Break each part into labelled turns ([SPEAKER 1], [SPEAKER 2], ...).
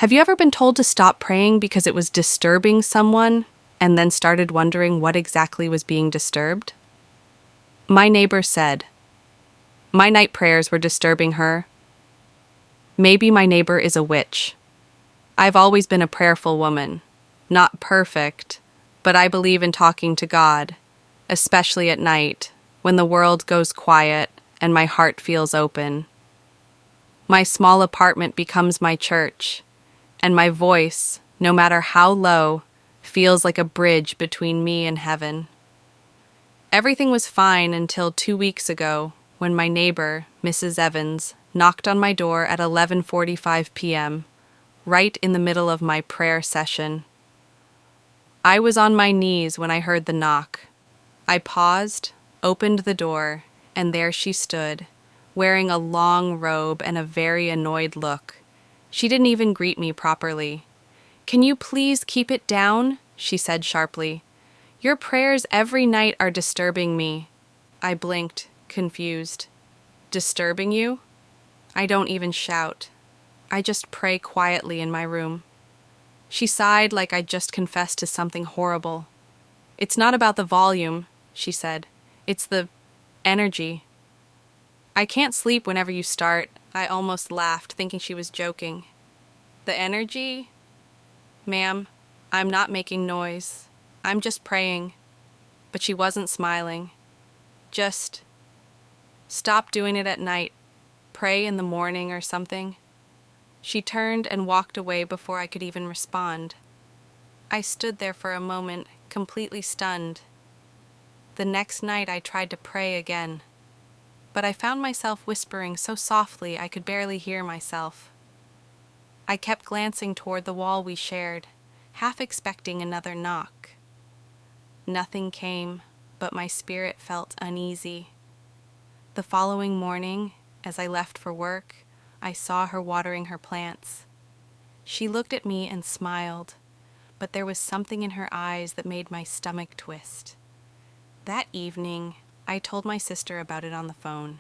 [SPEAKER 1] Have you ever been told to stop praying because it was disturbing someone and then started wondering what exactly was being disturbed? My neighbor said, my night prayers were disturbing her. Maybe my neighbor is a witch. I've always been a prayerful woman. Not perfect, but I believe in talking to God, especially at night, when the world goes quiet and my heart feels open. My small apartment becomes my church, and my voice, no matter how low, feels like a bridge between me and heaven. Everything was fine until 2 weeks ago when my neighbor, Mrs. Evans, knocked on my door at 11:45 p.m., right in the middle of my prayer session. I was on my knees when I heard the knock. I paused, opened the door, and there she stood, wearing a long robe and a very annoyed look. She didn't even greet me properly. "Can you please keep it down?" she said sharply. "Your prayers every night are disturbing me." I blinked, confused. Disturbing you? I don't even shout. I just pray quietly in my room. She sighed like I'd just confessed to something horrible. "It's not about the volume," she said. "It's the energy." "I can't sleep whenever you start." I almost laughed, thinking she was joking. "The energy?" "Ma'am, I'm not making noise. I'm just praying." But she wasn't smiling. "Just stop doing it at night. Pray in the morning or something." She turned and walked away before I could even respond. I stood there for a moment, completely stunned. The next night I tried to pray again, but I found myself whispering so softly I could barely hear myself. I kept glancing toward the wall we shared, half expecting another knock. Nothing came, but my spirit felt uneasy. The following morning, as I left for work, I saw her watering her plants. She looked at me and smiled, but there was something in her eyes that made my stomach twist. That evening, I told my sister about it on the phone.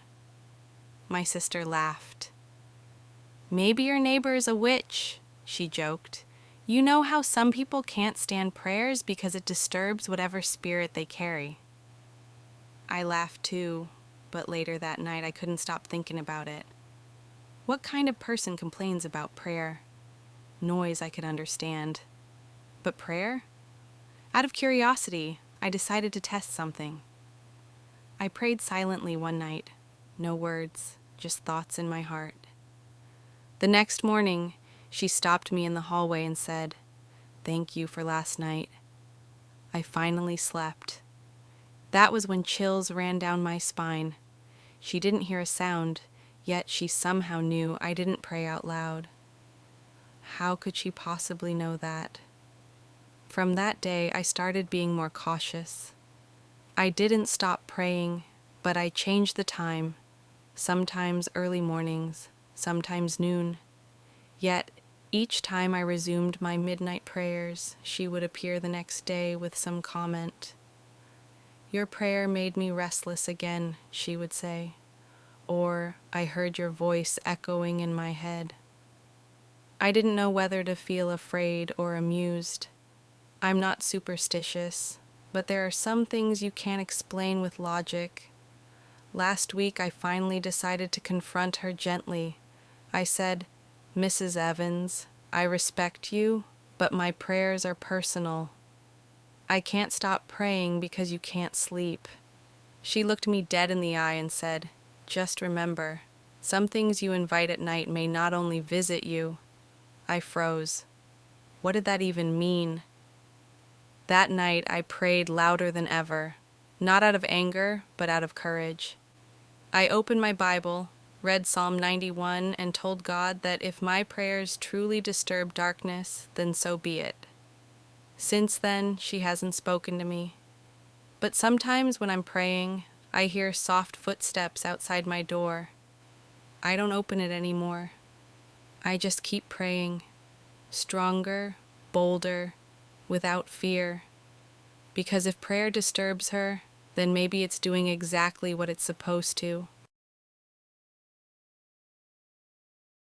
[SPEAKER 1] My sister laughed. "Maybe your neighbor is a witch," she joked. "You know how some people can't stand prayers because it disturbs whatever spirit they carry." I laughed too, but later that night I couldn't stop thinking about it. What kind of person complains about prayer? Noise I could understand. But prayer? Out of curiosity, I decided to test something. I prayed silently one night. No words, just thoughts in my heart. The next morning, she stopped me in the hallway and said, "Thank you for last night." I finally slept. That was when chills ran down my spine. She didn't hear a sound, yet she somehow knew I didn't pray out loud. How could she possibly know that? From that day, I started being more cautious. I didn't stop praying, but I changed the time, sometimes early mornings, sometimes noon. Yet, each time I resumed my midnight prayers, she would appear the next day with some comment. "Your prayer made me restless again," she would say. Or, "I heard your voice echoing in my head." I didn't know whether to feel afraid or amused. I'm not superstitious, but there are some things you can't explain with logic. Last week I finally decided to confront her gently. I said, "Mrs. Evans, I respect you, but my prayers are personal. I can't stop praying because you can't sleep." She looked me dead in the eye and said, "Just remember, some things you invite at night may not only visit you." I froze. What did that even mean? That night I prayed louder than ever, not out of anger, but out of courage. I opened my Bible, read Psalm 91, and told God that if my prayers truly disturb darkness, then so be it. Since then, she hasn't spoken to me. But sometimes when I'm praying, I hear soft footsteps outside my door. I don't open it anymore. I just keep praying, stronger, bolder, without fear. Because if prayer disturbs her, then maybe it's doing exactly what it's supposed to.